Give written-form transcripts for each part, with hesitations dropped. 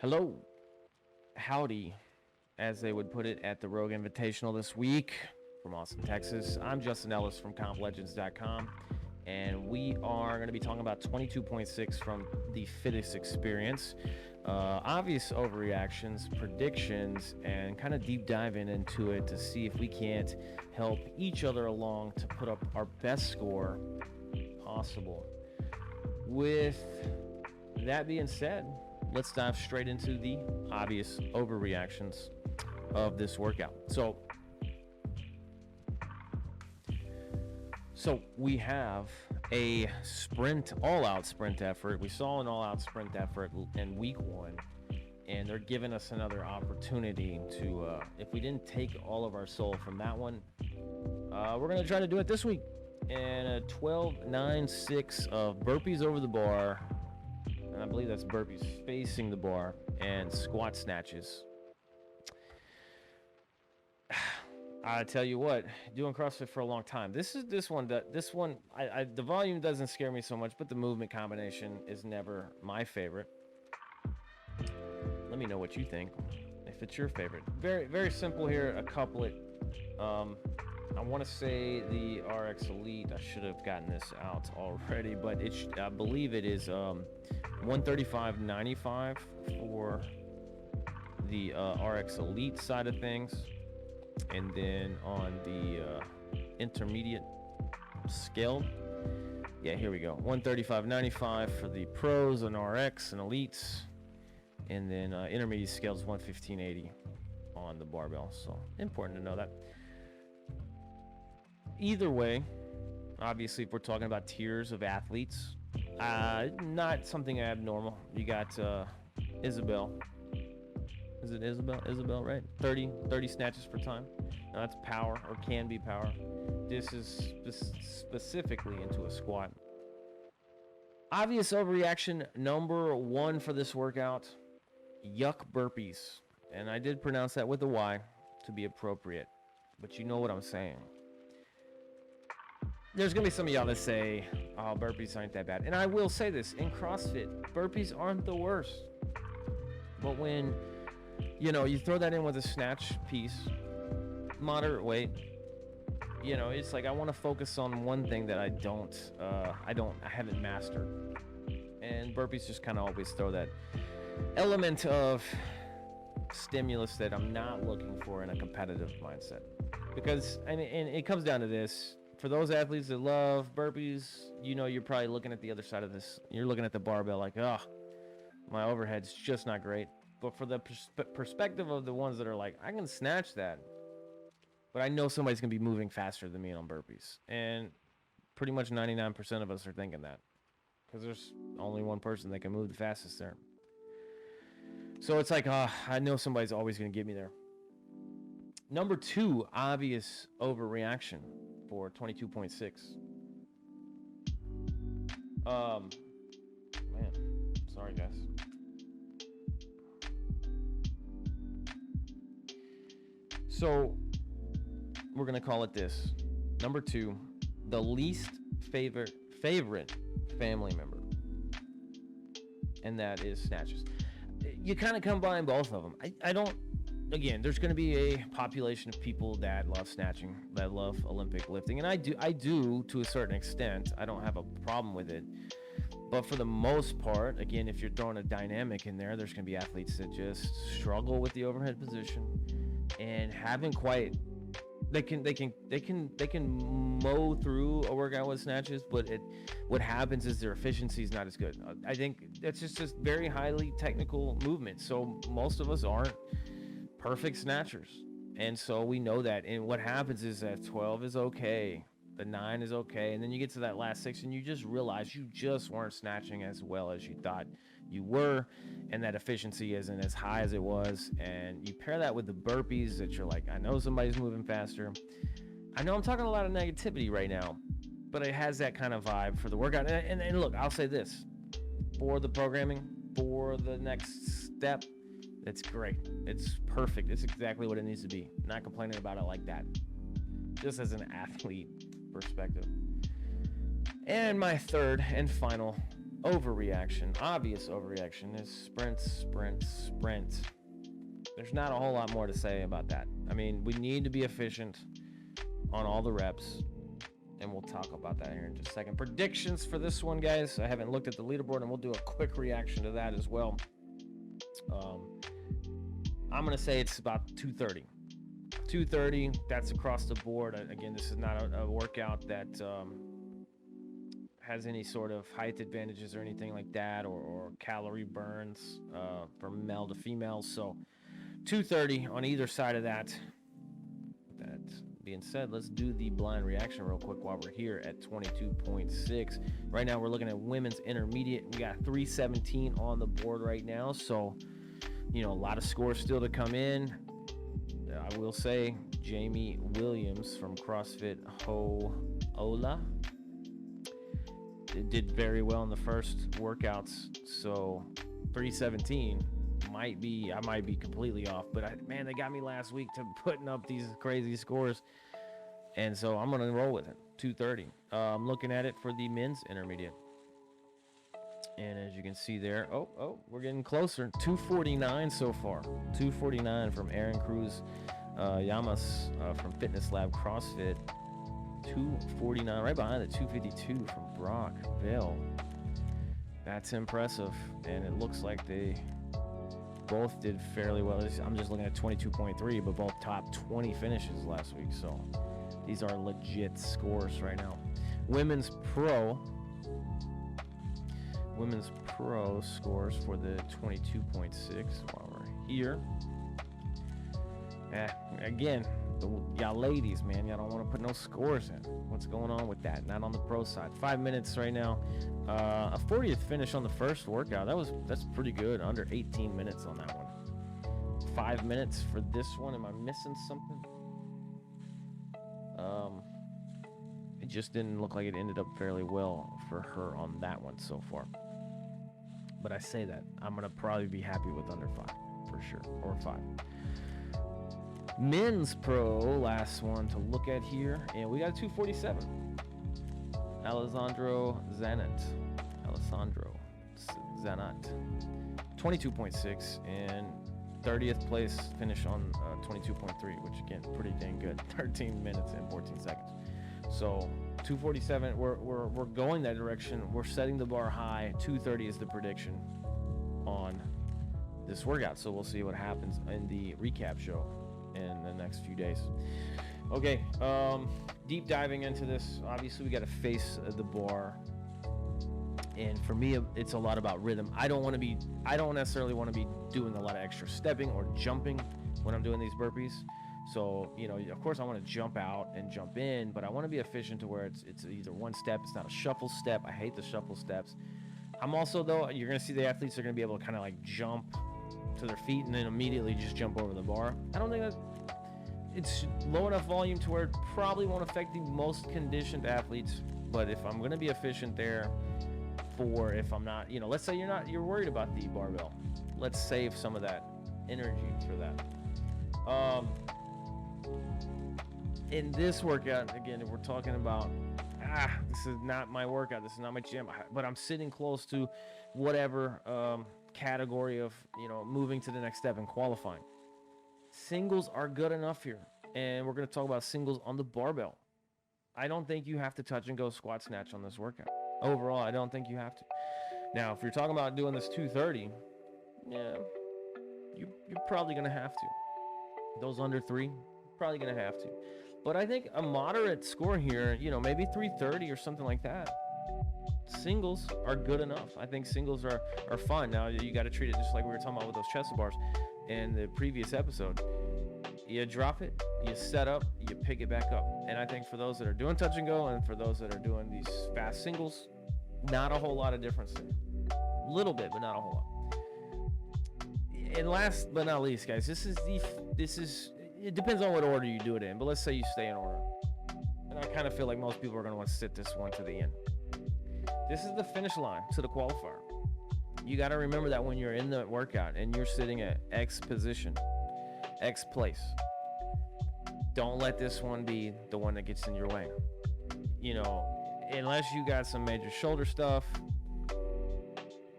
Hello, howdy, as they would put it at the Rogue Invitational this week from Austin, Texas. I'm Justin Ellis from complegends.com, and we are going to be talking about 22.6 from the Fittest Experience. Obvious overreactions, predictions, and kind of deep diving into it to see if we can't help each other along to put up our best score possible. With that being said, let's dive straight into the obvious overreactions of this workout. So we have a sprint, all-out sprint effort. We saw an all-out sprint effort in week one, and they're giving us another opportunity to, if we didn't take all of our soul from that one, we're going to try to do it this week. And a 12-9-6 of burpees over the bar, and I believe that's burpees facing the bar, and squat snatches. I tell you what, doing CrossFit for a long time. This one, the volume doesn't scare me so much, but the movement combination is never my favorite. Let me know what you think, if it's your favorite. Very, very simple here, a couplet. I want to say the RX Elite, I should have gotten this out already, but I believe it is 135.95 for the RX Elite side of things. And then on the intermediate scale, yeah, here we go, 135.95 for the pros and RX and Elites. And then intermediate scale is 115.80 on the barbell. So important to know that. Either way, obviously, if we're talking about tiers of athletes, not something abnormal. You got Isabel. Is it Isabel? Isabel, right? 30 snatches per time. Now that's power, or can be power. This is specifically into a squat. Obvious overreaction number one for this workout, yuck burpees. And I did pronounce that with a Y to be appropriate, but you know what I'm saying. There's going to be some of y'all that say, oh, burpees aren't that bad. And I will say this, in CrossFit, burpees aren't the worst. But when, you throw that in with a snatch piece, moderate weight, it's like I want to focus on one thing that I haven't mastered. And burpees just kind of always throw that element of stimulus that I'm not looking for in a competitive mindset. Because, and it comes down to this. For those athletes that love burpees, you're probably looking at the other side of this. You're looking at the barbell like, oh, my overhead's just not great. But for the perspective of the ones that are like, I can snatch that, but I know somebody's going to be moving faster than me on burpees. And pretty much 99% of us are thinking that. Because there's only one person that can move the fastest there. So it's like, I know somebody's always going to get me there. Number two, obvious overreaction for 22.6. Man, sorry guys. So we're gonna call it this. Number two, the least favorite family member, and that is snatches. You kind of combine both of them. I don't. Again, there's going to be a population of people that love snatching, that love Olympic lifting, and I do to a certain extent. I don't have a problem with it, but for the most part, again, if you're throwing a dynamic in there, there's going to be athletes that just struggle with the overhead position and haven't quite. They can mow through a workout with snatches, but what happens is their efficiency is not as good. I think that's just very highly technical movement. So most of us aren't perfect snatchers, and so we know that. And what happens is that 12 is okay, the 9 is okay, and then you get to that last 6 and you just realize you just weren't snatching as well as you thought you were, and that efficiency isn't as high as it was. And you pair that with the burpees that you're like, I know somebody's moving faster. I know I'm talking a lot of negativity right now, but it has that kind of vibe for the workout. And look, I'll say this, for the programming, for the next step, it's great. It's perfect. It's exactly what it needs to be. Not complaining about it like that. Just as an athlete perspective. And my third and final overreaction, obvious overreaction is sprint, sprint, sprint. There's not a whole lot more to say about that. I mean, we need to be efficient on all the reps, and we'll talk about that here in just a second. Predictions for this one, guys. I haven't looked at the leaderboard, and we'll do a quick reaction to that as well. I'm going to say it's about 230. 230, that's across the board. Again, this is not a workout that has any sort of height advantages or anything like that, or calorie burns from male to female. So 230 on either side of that. That being said, let's do the blind reaction real quick while we're here at 22.6. Right now we're looking at women's intermediate. We got 317 on the board right now, so a lot of scores still to come in. I will say Jamie Williams from CrossFit Ho'ola did very well in the first workouts, so 317 I might be completely off, but man, they got me last week to putting up these crazy scores, and so I'm gonna roll with it. 230. I'm looking at it for the men's intermediate, and as you can see there, we're getting closer. 249 so far. 249 from Aaron Cruz Yamas from Fitness Lab CrossFit. 249 right behind it. 252 from Brock Bell. That's impressive, and it looks like they both did fairly well. I'm just looking at 22.3, but both top 20 finishes last week, so these are legit scores right now. Women's pro scores for the 22.6 while we're here. Again, y'all ladies, man, y'all don't want to put no scores in. What's going on with that? Not on the pro side. 5 minutes right now. A 40th finish on the first workout. That's pretty good. Under 18 minutes on that one. 5 minutes for this one. Am I missing something? It just didn't look like it ended up fairly well for her on that one so far. But I say that I'm gonna probably be happy with under 5 for sure, or 5. Men's pro, last one to look at here, and we got a 247. Alessandro Zanat, 22.6, and 30th place finish on 22.3, which again, pretty dang good. 13 minutes and 14 seconds. So 247, we're going that direction. We're setting the bar high. 230 is the prediction on this workout. So we'll see what happens in the recap show in the next few days. Okay, deep diving into this. Obviously, we got to face the bar, and for me, it's a lot about rhythm. I don't necessarily want to be doing a lot of extra stepping or jumping when I'm doing these burpees. So, of course, I want to jump out and jump in, but I want to be efficient to where it's either one step. It's not a shuffle step. I hate the shuffle steps. I'm also, though, you're going to see the athletes are going to be able to kind of like jump to their feet and then immediately just jump over the bar. I don't think that it's low enough volume to where it probably won't affect the most conditioned athletes. But if I'm going to be efficient there, for if I'm not, let's say you're worried about the barbell, let's save some of that energy for that. In this workout, again, if we're talking about, this is not my workout, this is not my gym, but I'm sitting close to whatever category of, moving to the next step and qualifying. Singles are good enough here, and we're going to talk about singles on the barbell. I don't think you have to touch and go squat snatch on this workout. Overall, I don't think you have to. Now, if you're talking about doing this 230, yeah, you're probably going to have to. Those under 3, probably going to have to. But I think a moderate score here, maybe 330 or something like that. Singles are good enough. I think singles are fun. Now, you got to treat it just like we were talking about with those chest bars in the previous episode. You drop it, you set up, you pick it back up. And I think for those that are doing touch and go and for those that are doing these fast singles, not a whole lot of difference there. A little bit, but not a whole lot. And last but not least, guys, this is it depends on what order you do it in, but let's say you stay in order. And I kind of feel like most people are going to want to sit this one to the end. This is the finish line to the qualifier. You got to remember that when you're in the workout and you're sitting at X position, X place, don't let this one be the one that gets in your way. Unless you got some major shoulder stuff,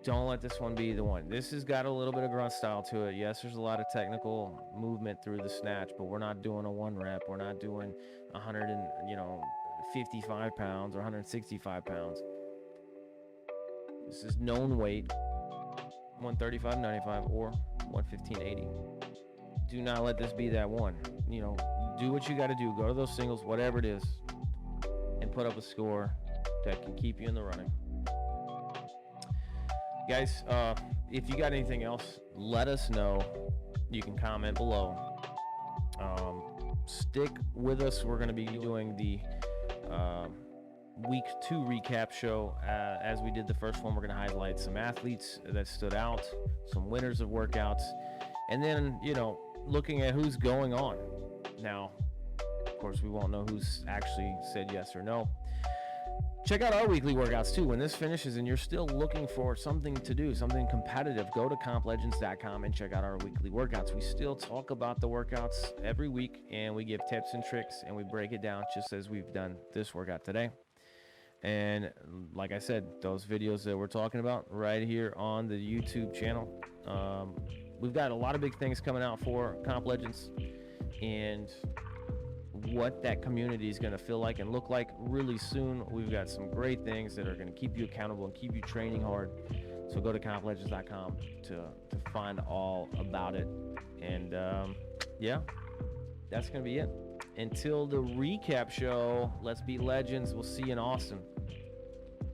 Don't let this one be the one. This has got a little bit of grunt style to it. Yes, there's a lot of technical movement through the snatch, but we're not doing a 1 rep. We're not doing 55 pounds or 165 pounds. This is known weight, 135.95 or 115.80. Do not let this be that one. Do what you got to do. Go to those singles, whatever it is, and put up a score that can keep you in the running. Guys, if you got anything else, let us know. You can comment below. Stick with us. We're going to be doing the week 2 recap show. As we did the first one, we're going to highlight some athletes that stood out, some winners of workouts, and then, looking at who's going on. Now, of course, we won't know who's actually said yes or no. Check out our weekly workouts too. When this finishes and you're still looking for something to do, something competitive, go to complegends.com and check out our weekly workouts. We still talk about the workouts every week, and we give tips and tricks, and we break it down just as we've done this workout today. And like I said, those videos that we're talking about right here on the YouTube channel. We've got a lot of big things coming out for Comp Legends, and what that community is going to feel like and look like really soon. We've got some great things that are going to keep you accountable and keep you training hard. So go to complegends.com to find all about it. And yeah, that's going to be it. Until the recap show, let's be legends. We'll see you in Austin.